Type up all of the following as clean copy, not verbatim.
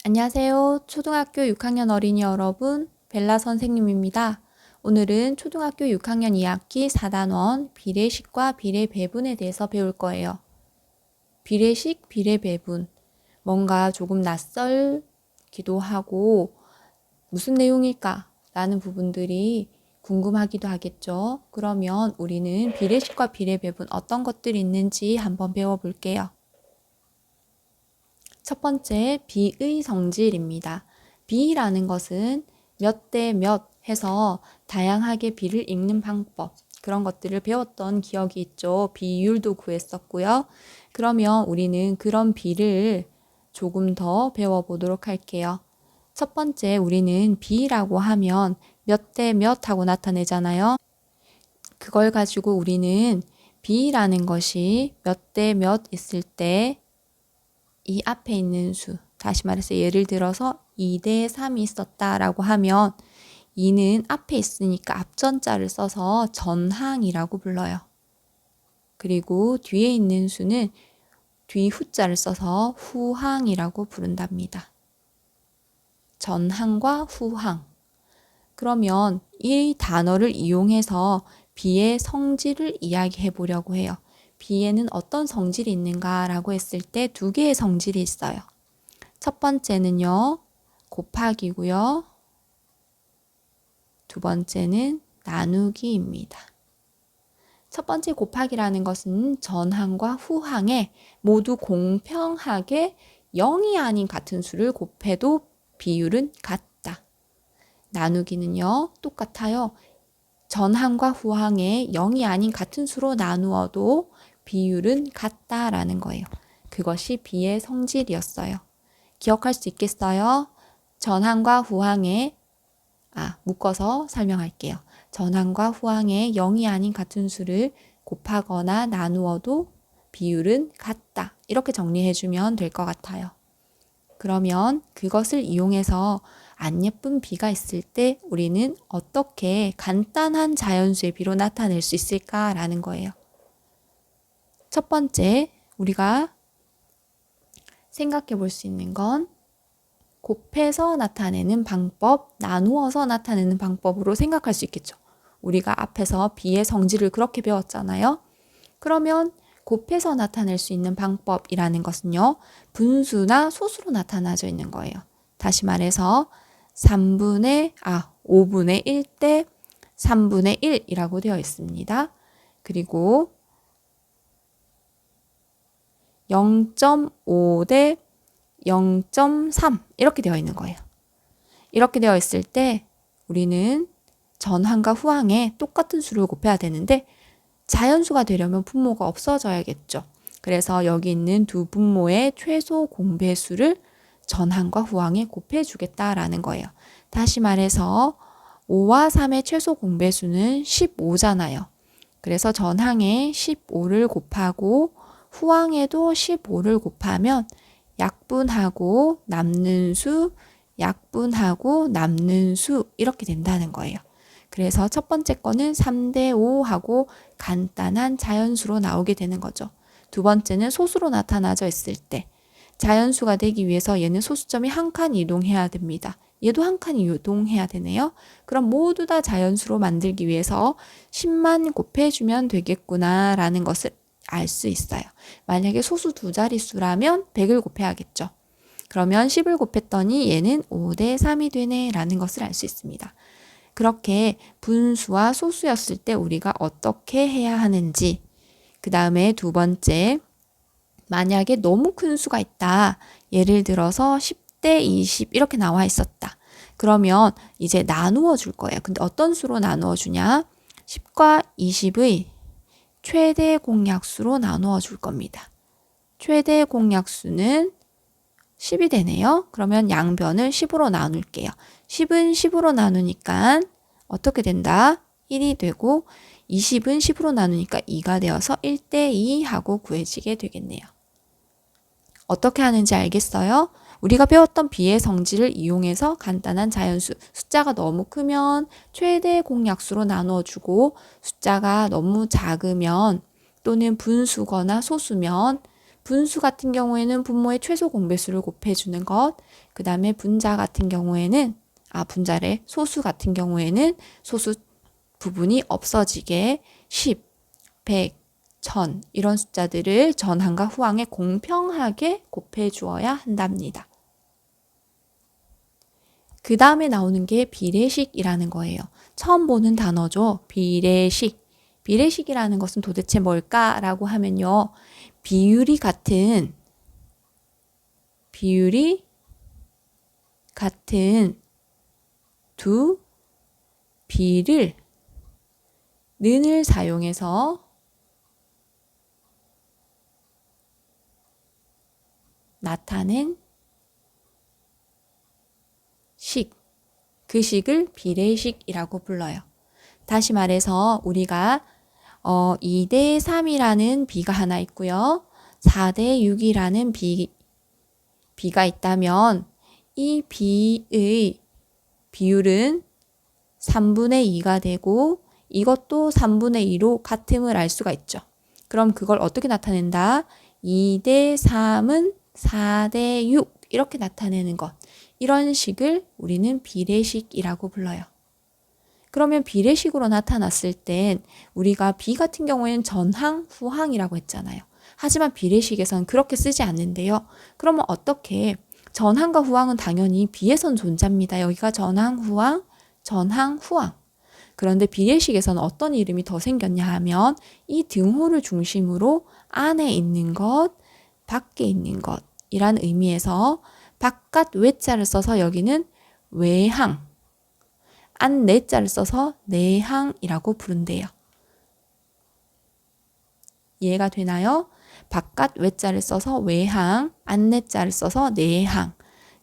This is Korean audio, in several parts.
안녕하세요. 초등학교 6학년 어린이 여러분, 벨라 선생님입니다. 오늘은 초등학교 6학년 2학기 4단원 비례식과 비례배분에 대해서 배울 거예요. 비례식, 비례배분. 뭔가 조금 낯설기도 하고 무슨 내용일까? 라는 부분들이 궁금하기도 하겠죠. 그러면 우리는 비례식과 비례배분 어떤 것들이 있는지 한번 배워볼게요. 첫 번째, 비의 성질입니다. 비라는 것은 몇 대 몇 해서 다양하게 비를 읽는 방법, 그런 것들을 배웠던 기억이 있죠. 비율도 구했었고요. 그러면 우리는 그런 비를 조금 더 배워보도록 할게요. 첫 번째, 우리는 비라고 하면 몇 대 몇 하고 나타내잖아요. 그걸 가지고 우리는 비라는 것이 몇 대 몇 있을 때 이 앞에 있는 수, 다시 말해서 예를 들어서 2대 3이 있었다라고 하면 2는 앞에 있으니까 앞전자를 써서 전항이라고 불러요. 그리고 뒤에 있는 수는 뒤 후자를 써서 후항이라고 부른답니다. 전항과 후항. 그러면 이 단어를 이용해서 비의 성질을 이야기해 보려고 해요. 비에는 어떤 성질이 있는가라고 했을 때 두 개의 성질이 있어요. 첫 번째는요, 곱하기고요. 두 번째는 나누기입니다. 첫 번째 곱하기라는 것은 전항과 후항에 모두 공평하게 0이 아닌 같은 수를 곱해도 비율은 같다. 나누기는요, 똑같아요. 전항과 후항에 0이 아닌 같은 수로 나누어도 비율은 같다라는 거예요. 그것이 비의 성질이었어요. 기억할 수 있겠어요? 전항과 후항에 묶어서 설명할게요. 전항과 후항에 0이 아닌 같은 수를 곱하거나 나누어도 비율은 같다. 이렇게 정리해주면 될 것 같아요. 그러면 그것을 이용해서 안 예쁜 비가 있을 때 우리는 어떻게 간단한 자연수의 비로 나타낼 수 있을까라는 거예요. 첫 번째, 우리가 생각해 볼 수 있는 건 곱해서 나타내는 방법, 나누어서 나타내는 방법으로 생각할 수 있겠죠. 우리가 앞에서 비의 성질을 그렇게 배웠잖아요. 그러면 곱해서 나타낼 수 있는 방법이라는 것은요, 분수나 소수로 나타나져 있는 거예요. 다시 말해서 5분의 1 대 3분의 1이라고 되어 있습니다. 그리고 0.5 대 0.3 이렇게 되어 있는 거예요. 이렇게 되어 있을 때 우리는 전항과 후항에 똑같은 수를 곱해야 되는데 자연수가 되려면 분모가 없어져야겠죠. 그래서 여기 있는 두 분모의 최소 공배수를 전항과 후항에 곱해주겠다라는 거예요. 다시 말해서 5와 3의 최소 공배수는 15잖아요. 그래서 전항에 15를 곱하고 후항에도 15를 곱하면 약분하고 남는 수, 약분하고 남는 수 이렇게 된다는 거예요. 그래서 첫 번째 거는 3대 5 하고 간단한 자연수로 나오게 되는 거죠. 두 번째는 소수로 나타나져 있을 때 자연수가 되기 위해서 얘는 소수점이 한 칸 이동해야 됩니다. 얘도 한 칸 이동해야 되네요. 그럼 모두 다 자연수로 만들기 위해서 10만 곱해주면 되겠구나 라는 것을 알 수 있어요. 만약에 소수 두 자릿수라면 100을 곱해야겠죠. 그러면 10을 곱했더니 얘는 5대 3이 되네 라는 것을 알 수 있습니다. 그렇게 분수와 소수였을 때 우리가 어떻게 해야 하는지, 그 다음에 두 번째, 만약에 너무 큰 수가 있다. 예를 들어서 10대 20 이렇게 나와 있었다. 그러면 이제 나누어 줄 거예요. 근데 어떤 수로 나누어 주냐? 10과 20의 최대 공약수로 나누어 줄 겁니다. 최대 공약수는 10이 되네요. 그러면 양변을 10으로 나눌게요. 10은 10으로 나누니까 어떻게 된다? 1이 되고 20은 10으로 나누니까 2가 되어서 1대 2 하고 구해지게 되겠네요. 어떻게 하는지 알겠어요? 우리가 배웠던 비의 성질을 이용해서 간단한 자연수, 숫자가 너무 크면 최대 공약수로 나누어주고 숫자가 너무 작으면 또는 분수거나 소수면 분수 같은 경우에는 분모의 최소 공배수를 곱해주는 것, 그 다음에 분자 같은 경우에는, 소수 같은 경우에는 소수 부분이 없어지게 10, 100, 1000 이런 숫자들을 전항과 후항에 공평하게 곱해주어야 한답니다. 그 다음에 나오는 게 비례식이라는 거예요. 처음 보는 단어죠. 비례식. 비례식이라는 것은 도대체 뭘까라고 하면요. 비율이 같은 두 비를 는을 사용해서 나타낸 식, 그 식을 비례식이라고 불러요. 다시 말해서 우리가 2대 3이라는 비가 하나 있고요. 4대 6이라는 비가 있다면 이 비의 비율은 3분의 2가 되고 이것도 3분의 2로 같음을 알 수가 있죠. 그럼 그걸 어떻게 나타낸다? 2대 3은 4대 6 이렇게 나타내는 것. 이런 식을 우리는 비례식이라고 불러요. 그러면 비례식으로 나타났을 땐 우리가 비 같은 경우에는 전항, 후항이라고 했잖아요. 하지만 비례식에서는 그렇게 쓰지 않는데요. 그러면 어떻게? 전항과 후항은 당연히 비에선 존재합니다. 여기가 전항, 후항, 전항, 후항. 그런데 비례식에서는 어떤 이름이 더 생겼냐 하면 이 등호를 중심으로 안에 있는 것, 밖에 있는 것 이란 의미에서 바깥 외자를 써서 여기는 외항, 안 내자를 써서 내항이라고 부른대요. 이해가 되나요? 바깥 외자를 써서 외항, 안 내자를 써서 내항.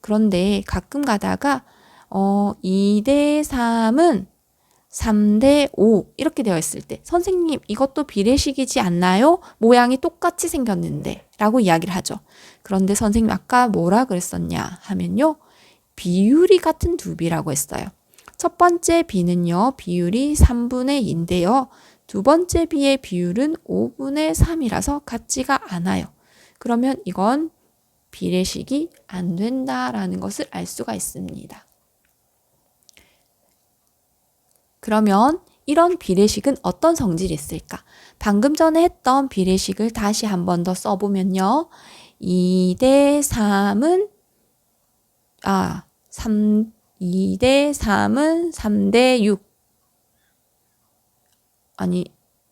그런데 가끔 가다가 2대 3은 3대 5 이렇게 되어 있을 때 선생님 이것도 비례식이지 않나요? 모양이 똑같이 생겼는데 라고 이야기를 하죠. 그런데 선생님 아까 뭐라 그랬었냐 하면요. 비율이 같은 두 비라고 했어요. 첫 번째 비는요. 비율이 3분의 2인데요. 두 번째 비의 비율은 5분의 3이라서 같지가 않아요. 그러면 이건 비례식이 안 된다라는 것을 알 수가 있습니다. 그러면 이런 비례식은 어떤 성질이 있을까? 방금 전에 했던 비례식을 다시 한 번 더 써보면요. 2대 3은 3대 6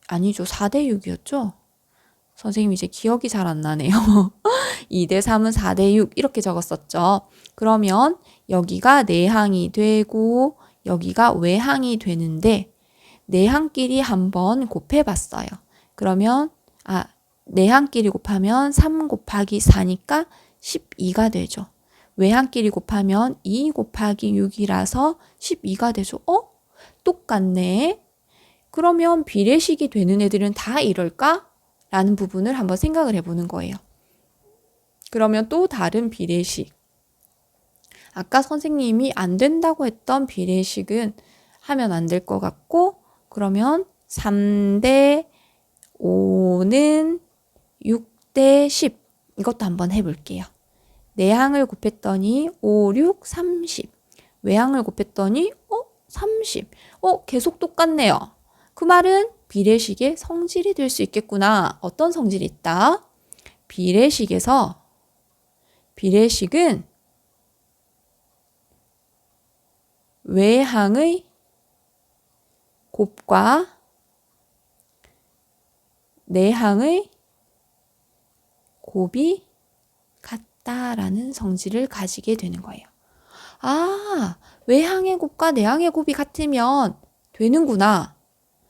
아니죠. 4대 6이었죠? 선생님 이제 기억이 잘 안 나네요. 2대 3은 4대 6 이렇게 적었었죠. 그러면 여기가 내항이 되고 여기가 외항이 되는데 내항끼리 한번 곱해봤어요. 그러면 내항끼리 곱하면 3 곱하기 4니까 12가 되죠. 외항끼리 곱하면 2 곱하기 6이라서 12가 되죠. 똑같네. 그러면 비례식이 되는 애들은 다 이럴까? 라는 부분을 한번 생각을 해보는 거예요. 그러면 또 다른 비례식. 아까 선생님이 안 된다고 했던 비례식은 하면 안 될 것 같고 그러면 3대 5는 6대 10 이것도 한번 해볼게요. 내항을 곱했더니 5, 6, 30 외항을 곱했더니 30 계속 똑같네요. 그 말은 비례식의 성질이 될 수 있겠구나. 어떤 성질이 있다? 비례식은 외항의 곱과 내항의 곱이 같다라는 성질을 가지게 되는 거예요. 외항의 곱과 내항의 곱이 같으면 되는구나.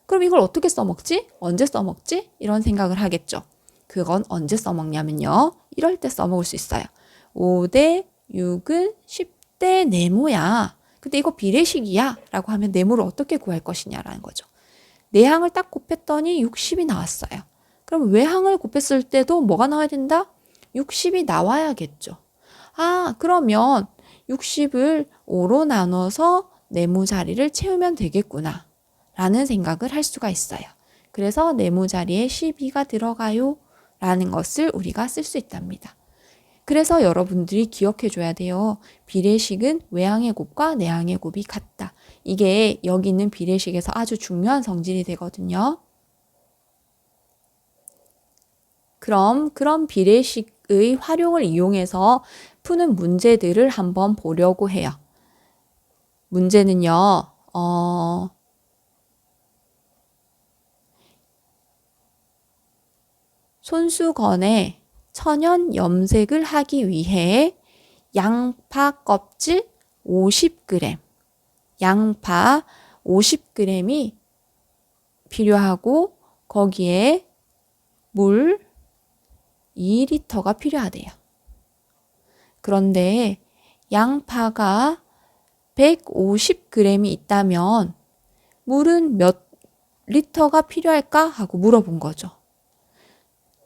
그럼 이걸 어떻게 써먹지? 언제 써먹지? 이런 생각을 하겠죠. 그건 언제 써먹냐면요. 이럴 때 써먹을 수 있어요. 5대 6은 10대 네모야. 근데 이거 비례식이야 라고 하면 네모를 어떻게 구할 것이냐라는 거죠. 내항을 딱 곱했더니 60이 나왔어요. 그럼 외항을 곱했을 때도 뭐가 나와야 된다? 60이 나와야겠죠. 그러면 60을 5로 나눠서 네모 자리를 채우면 되겠구나 라는 생각을 할 수가 있어요. 그래서 네모 자리에 12가 들어가요 라는 것을 우리가 쓸 수 있답니다. 그래서 여러분들이 기억해 줘야 돼요. 비례식은 외항의 곱과 내항의 곱이 같다. 이게 여기 있는 비례식에서 아주 중요한 성질이 되거든요. 그럼 그런 비례식의 활용을 이용해서 푸는 문제들을 한번 보려고 해요. 문제는요, 손수건에 천연 염색을 하기 위해 양파 껍질 50g, 양파 50g이 필요하고 거기에 물 2리터가 필요하대요. 그런데 양파가 150g이 있다면 물은 몇 리터가 필요할까 하고 물어본 거죠.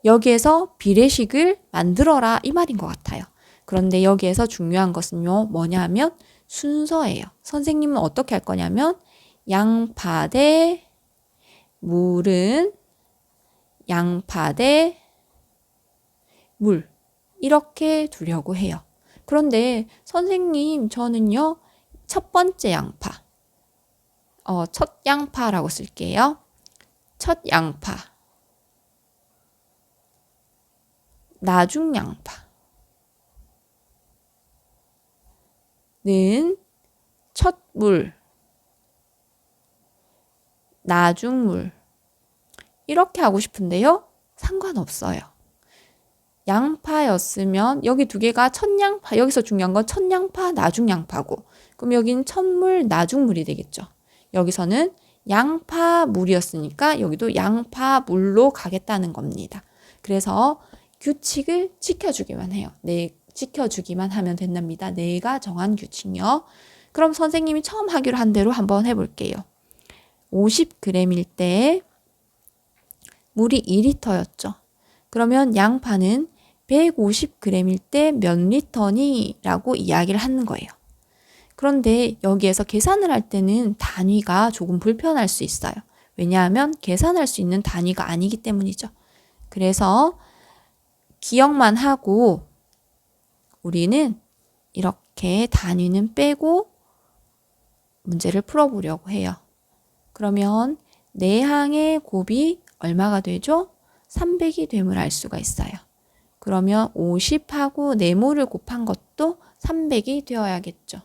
여기에서 비례식을 만들어라 이 말인 것 같아요. 그런데 여기에서 중요한 것은요, 뭐냐 하면 순서예요. 선생님은 어떻게 할 거냐면 양파 대 물은 양파 대 물 이렇게 두려고 해요. 그런데 선생님 저는요 첫 번째 양파 첫 양파라고 쓸게요. 첫 양파 나중 양파는 첫 물 나중 물 이렇게 하고 싶은데요. 상관없어요. 양파였으면 여기 두 개가 첫 양파, 여기서 중요한 건 첫 양파, 나중 양파고 그럼 여기는 첫물, 나중물이 되겠죠. 여기서는 양파물이었으니까 여기도 양파물로 가겠다는 겁니다. 그래서 규칙을 지켜주기만 해요. 지켜주기만 하면 된답니다. 내가 정한 규칙이요. 그럼 선생님이 처음 하기로 한 대로 한번 해볼게요. 50g일 때 물이 2리터였죠. 그러면 양파는 150g일 때 몇 리터니? 라고 이야기를 하는 거예요. 그런데 여기에서 계산을 할 때는 단위가 조금 불편할 수 있어요. 왜냐하면 계산할 수 있는 단위가 아니기 때문이죠. 그래서 기억만 하고 우리는 이렇게 단위는 빼고 문제를 풀어보려고 해요. 그러면 내항의 곱이 얼마가 되죠? 300이 됨을 알 수가 있어요. 그러면 50하고 네모를 곱한 것도 300이 되어야겠죠.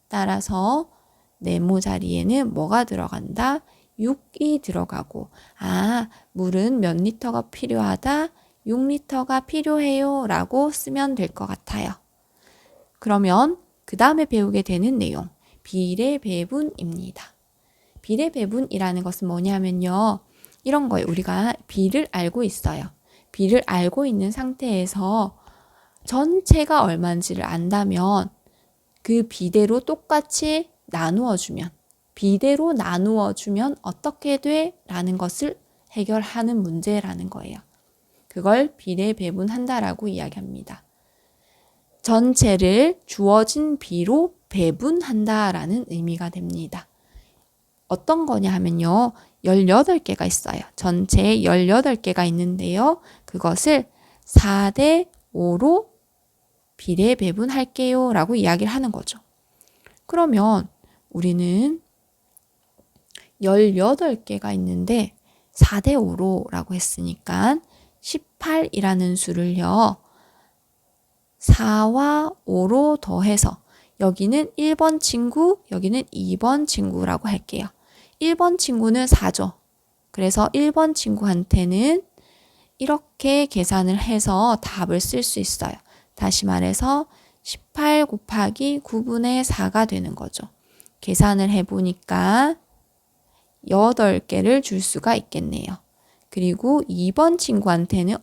따라서 네모 자리에는 뭐가 들어간다? 6이 들어가고 물은 몇 리터가 필요하다? 6리터가 필요해요 라고 쓰면 될 것 같아요. 그러면 그 다음에 배우게 되는 내용 비례배분입니다. 비례배분이라는 것은 뭐냐면요. 이런 거예요. 우리가 비를 알고 있어요. 비를 알고 있는 상태에서 전체가 얼마인지를 안다면 그 비대로 똑같이 나누어주면 비대로 나누어주면 어떻게 돼? 라는 것을 해결하는 문제라는 거예요. 그걸 비례배분한다라고 이야기합니다. 전체를 주어진 비로 배분한다라는 의미가 됩니다. 어떤 거냐 하면요. 18개가 있어요. 전체에 18개가 있는데요. 그것을 4대 5로 비례 배분할게요 라고 이야기를 하는 거죠. 그러면 우리는 18개가 있는데 4대 5로 라고 했으니까 18이라는 수를요. 4와 5로 더해서 여기는 1번 친구, 여기는 2번 친구라고 할게요. 1번 친구는 4죠. 그래서 1번 친구한테는 이렇게 계산을 해서 답을 쓸 수 있어요. 다시 말해서 18 곱하기 9분의 4가 되는 거죠. 계산을 해보니까 8개를 줄 수가 있겠네요. 그리고 2번 친구한테는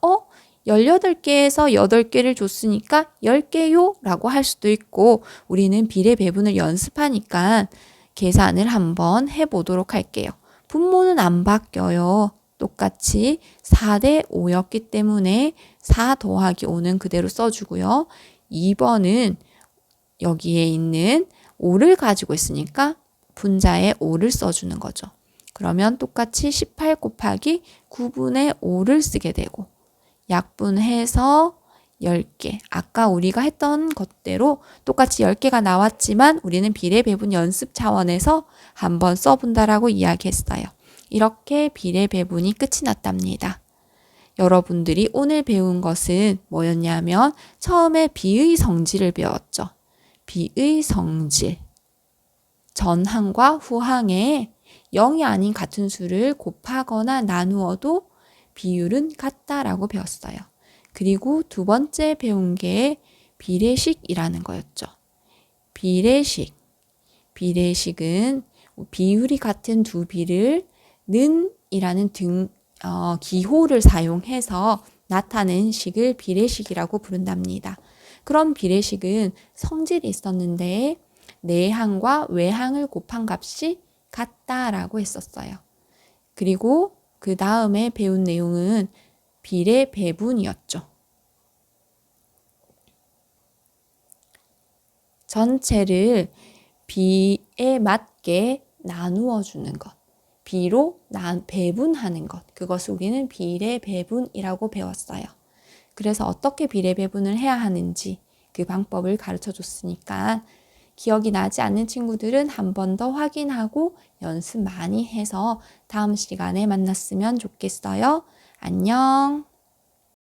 18개에서 8개를 줬으니까 10개요? 라고 할 수도 있고 우리는 비례 배분을 연습하니까 계산을 한번 해보도록 할게요. 분모는 안 바뀌어요. 똑같이 4대 5였기 때문에 4 더하기 5는 그대로 써주고요. 2번은 여기에 있는 5를 가지고 있으니까 분자에 5를 써주는 거죠. 그러면 똑같이 18 곱하기 9분의 5를 쓰게 되고 약분해서 10개. 아까 우리가 했던 것대로 똑같이 10개가 나왔지만 우리는 비례 배분 연습 차원에서 한번 써본다라고 이야기했어요. 이렇게 비례 배분이 끝이 났답니다. 여러분들이 오늘 배운 것은 뭐였냐면 처음에 비의 성질을 배웠죠. 비의 성질. 전항과 후항에 0이 아닌 같은 수를 곱하거나 나누어도 비율은 같다라고 배웠어요. 그리고 두 번째 배운 게 비례식이라는 거였죠. 비례식. 비례식은 비율이 같은 두 비를 는이라는 기호를 사용해서 나타낸 식을 비례식이라고 부른답니다. 그럼 비례식은 성질이 있었는데 내항과 외항을 곱한 값이 같다라고 했었어요. 그리고 그 다음에 배운 내용은 비례 배분이었죠. 전체를 비에 맞게 나누어 주는 것. 비로 배분하는 것. 그것을 우리는 비례 배분이라고 배웠어요. 그래서 어떻게 비례 배분을 해야 하는지 그 방법을 가르쳐 줬으니까 기억이 나지 않는 친구들은 한 번 더 확인하고 연습 많이 해서 다음 시간에 만났으면 좋겠어요. 안녕.